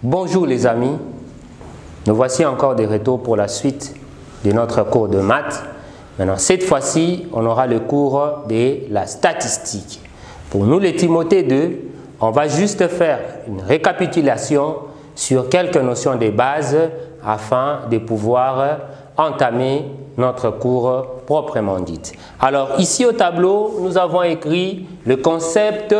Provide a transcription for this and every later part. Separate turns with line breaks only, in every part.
Bonjour les amis, nous voici encore de retour pour la suite de notre cours de maths. Maintenant, cette fois-ci, on aura le cours de la statistique. Pour nous les Timothée 2, on va juste faire une récapitulation sur quelques notions de base afin de pouvoir entamer notre cours proprement dit. Alors ici au tableau, nous avons écrit le concept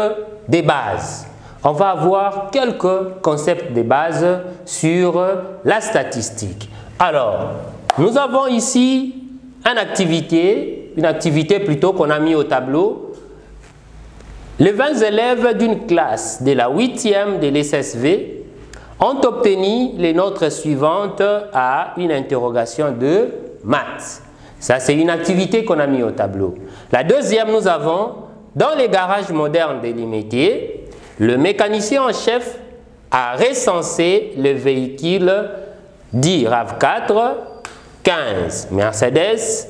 des bases. On va avoir quelques concepts de base sur la statistique. Alors, nous avons ici une activité plutôt qu'on a mis au tableau. Les 20 élèves d'une classe de la 8e de l'SSV ont obtenu les notes suivantes à une interrogation de maths. Ça, c'est une activité qu'on a mis au tableau. La deuxième, nous avons, dans les garages modernes délimités, le mécanicien en chef a recensé le véhicule 10 RAV4, 15 Mercedes,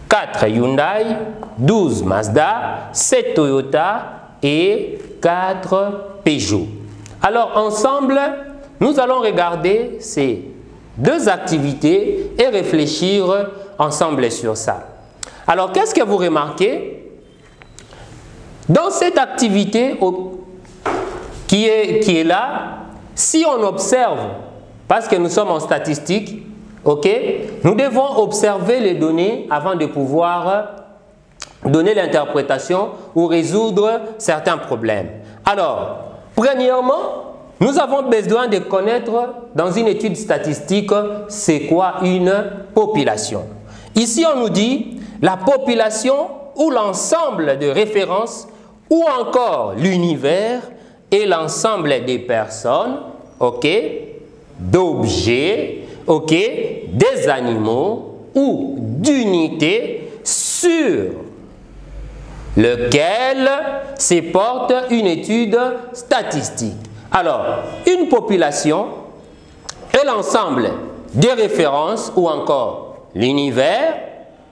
4 Hyundai, 12 Mazda, 7 Toyota et 4 Peugeot. Alors ensemble, nous allons regarder ces deux activités et réfléchir ensemble sur ça. Alors qu'est-ce que vous remarquez? Dans cette activité qui est là, si on observe, parce que nous sommes en statistique, nous devons observer les données avant de pouvoir donner l'interprétation ou résoudre certains problèmes. Alors, premièrement, nous avons besoin de connaître dans une étude statistique c'est quoi une population. Ici, on nous dit la population ou l'ensemble de références ou encore l'univers et l'ensemble des personnes, d'objets, des animaux ou d'unités sur lequel se porte une étude statistique. Alors, une population est l'ensemble des références ou encore l'univers,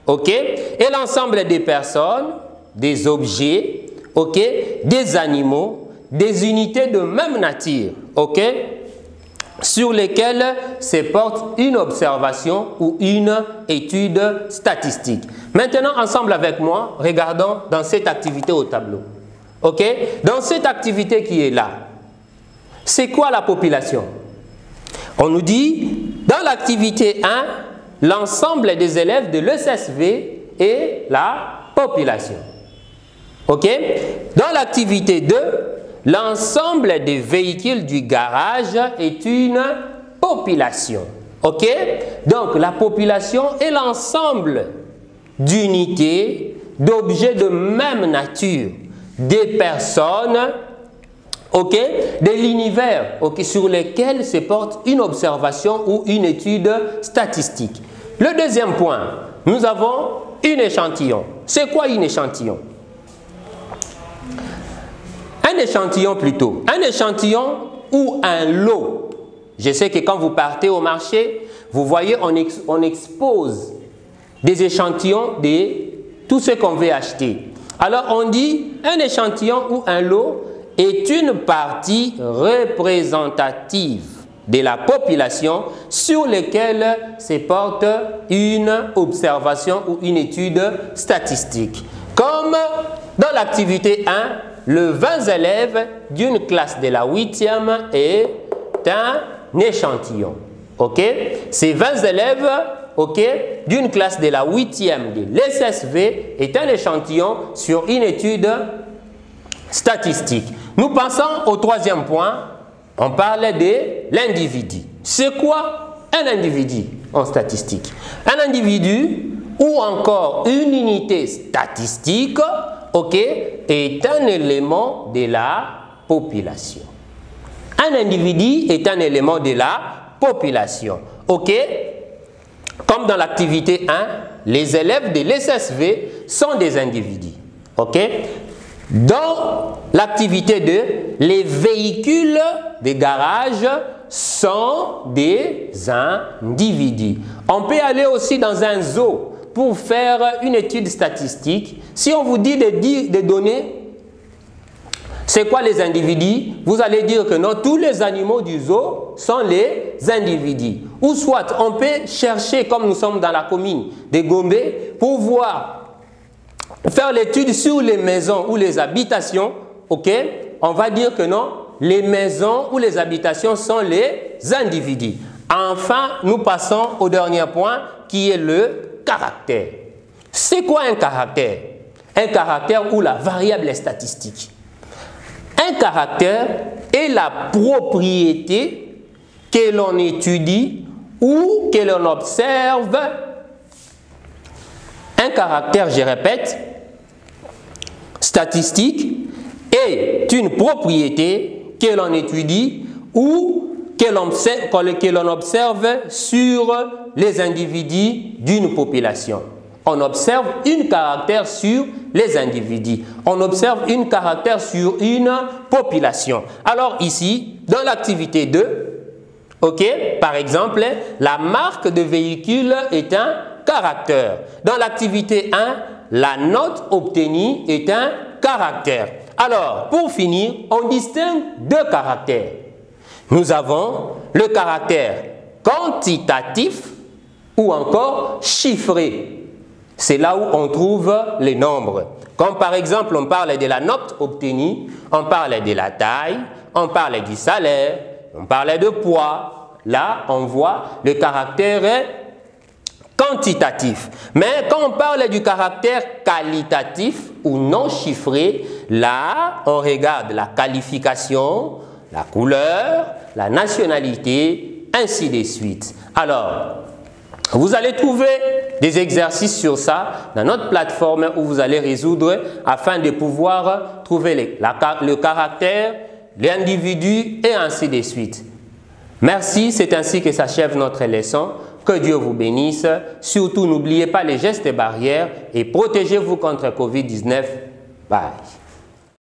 et l'ensemble des personnes, des objets, des animaux, des unités de même nature, sur lesquelles se porte une observation ou une étude statistique. Maintenant, ensemble avec moi, regardons dans cette activité au tableau. Dans cette activité qui est là, c'est quoi la population? On nous dit, dans l'activité 1, l'ensemble des élèves de l'ESSV est la population. Dans l'activité 2, l'ensemble des véhicules du garage est une population. Donc, la population est l'ensemble d'unités, d'objets de même nature, des personnes, de l'univers, sur lesquels se porte une observation ou une étude statistique. Le deuxième point, nous avons un échantillon. C'est quoi un échantillon? Un échantillon plutôt. Un échantillon ou un lot. Je sais que quand vous partez au marché, vous voyez, on expose des échantillons de tout ce qu'on veut acheter. Alors on dit un échantillon ou un lot est une partie représentative de la population sur laquelle se porte une observation ou une étude statistique. Comme dans l'activité 1, le 20 élèves d'une classe de la 8e est un échantillon. Ces 20 élèves d'une classe de la 8e de l'SSV est un échantillon sur une étude statistique. Nous passons au troisième point. On parlait de l'individu. C'est quoi un individu en statistique? Un individu ou encore une unité statistique est un élément de la population. Un individu est un élément de la population. Comme dans l'activité 1, les élèves de l'SSV sont des individus. Dans l'activité 2, les véhicules des garages sont des individus. On peut aller aussi dans un zoo pour faire une étude statistique. Si on vous dit de donner C'est quoi les individus? Vous allez dire que non, tous les animaux du zoo sont les individus. Ou soit, on peut chercher, comme nous sommes dans la commune de Gombe, pour voir, faire l'étude sur les maisons ou les habitations, ok? On va dire que non, les maisons ou les habitations sont les individus. Enfin, nous passons au dernier point qui est le caractère. C'est quoi un caractère? Un caractère où la variable est statistique. Un caractère est la propriété que l'on étudie ou que l'on observe. Un caractère, je répète, statistique est une propriété que l'on étudie ou que l'on observe sur les individus d'une population. On observe un caractère sur les individus. On observe un caractère sur une population. Alors ici, dans l'activité 2, ok, par exemple, la marque de véhicule est un caractère. Dans l'activité 1, la note obtenue est un caractère. Alors, pour finir, on distingue deux caractères. Nous avons le caractère quantitatif ou encore chiffré. C'est là où on trouve les nombres. Comme par exemple, on parle de la note obtenue, on parle de la taille, on parle du salaire, on parle de poids. Là, on voit le caractère quantitatif. Mais quand on parle du caractère qualitatif ou non chiffré, là, on regarde la qualification, la couleur, la nationalité, ainsi de suite. Alors, vous allez trouver des exercices sur ça dans notre plateforme où vous allez résoudre afin de pouvoir trouver le caractère, l'individu et ainsi de suite. Merci, c'est ainsi que s'achève notre leçon. Que Dieu vous bénisse. Surtout, n'oubliez pas les gestes barrières et protégez-vous contre Covid-19. Bye.